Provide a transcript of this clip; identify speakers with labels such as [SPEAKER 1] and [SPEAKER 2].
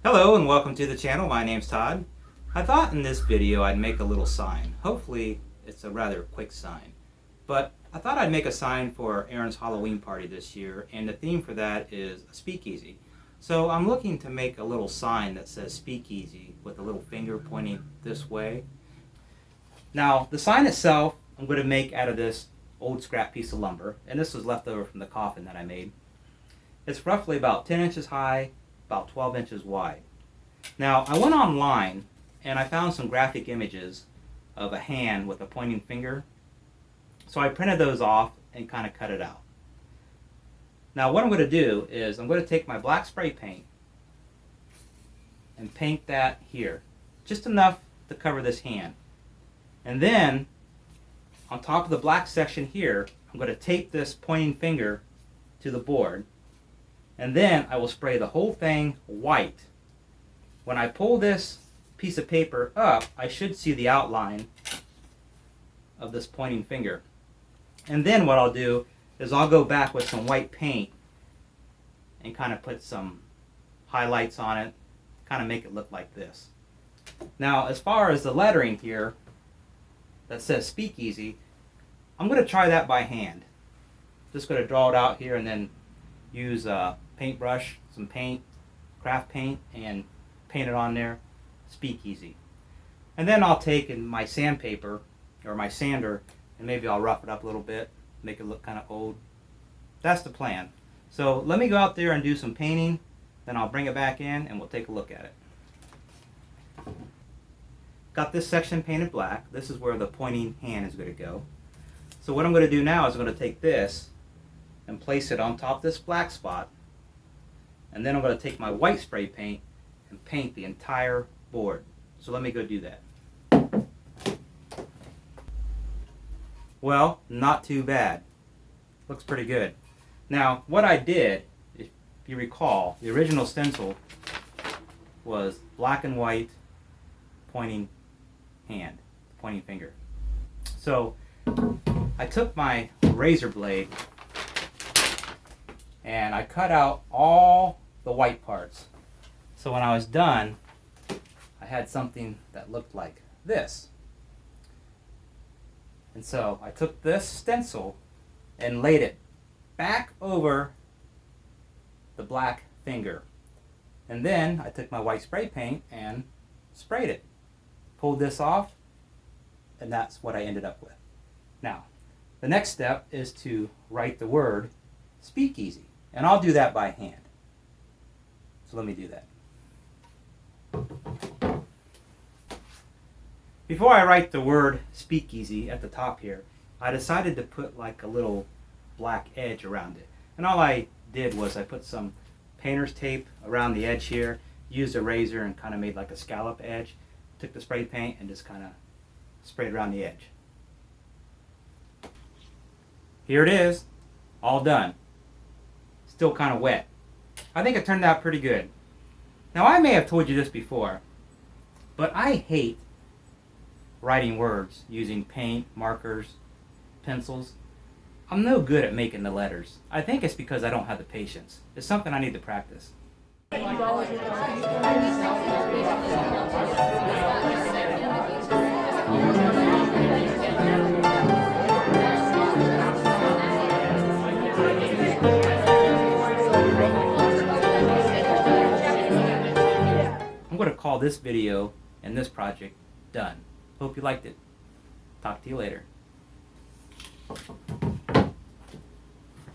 [SPEAKER 1] Hello and welcome to the channel. My name's Todd. I thought in this video I'd make a little sign. Hopefully it's a rather quick sign. But I thought I'd make a sign for Aaron's Halloween party this year, and the theme for that is a speakeasy. So I'm looking to make a little sign that says speakeasy with a little finger pointing this way. Now the sign itself I'm going to make out of this old scrap piece of lumber, and this was left over from the coffin that I made. It's roughly about 10 inches high, about 12 inches wide. Now I went online and I found some graphic images of a hand with a pointing finger. So I printed those off and kind of cut it out. Now what I'm going to do is I'm going to take my black spray paint and paint that here. Just enough to cover this hand. And then on top of the black section here, I'm going to tape this pointing finger to the board. And then I will spray the whole thing white. When I pull this piece of paper up, I should see the outline of this pointing finger. And then what I'll do is I'll go back with some white paint and kind of put some highlights on it, kind of make it look like this. Now as far as the lettering here that says Speakeasy, I'm going to try that by hand. Just going to draw it out here and then use a paintbrush, some paint, craft paint, and paint it on there, Speakeasy. And then I'll take in my sandpaper or my sander and maybe I'll rough it up a little bit, make it look kind of old. That's the plan. So let me go out there and do some painting, then I'll bring it back in and we'll take a look at it. Got this section painted black. This is where the pointing hand is going to go. So what I'm going to do now is I'm going to take this and place it on top of this black spot, and then I'm going to take my white spray paint and paint the entire board. So let me go do that. Well, not too bad. Looks pretty good. Now what I did, if you recall, the original stencil was black and white pointing hand, pointing finger. So I took my razor blade and I cut out all the white parts. So when I was done, I had something that looked like this. And so I took this stencil and laid it back over the black finger. And then I took my white spray paint and sprayed it. Pulled this off, and that's what I ended up with. Now, the next step is to write the word Speakeasy. And I'll do that by hand. So let me do that. Before I write the word Speakeasy at the top here, I decided to put like a little black edge around it. And all I did was I put some painter's tape around the edge here, used a razor and kind of made like a scallop edge, took the spray paint and just kind of sprayed around the edge. Here it is, all done. Still kind of wet. I think it turned out pretty good. Now I may have told you this before, but I hate writing words using paint, markers, pencils. I'm no good at making the letters. I think it's because I don't have the patience. It's something I need to practice. I'm going to call this video and this project done. Hope you liked it. Talk to you later.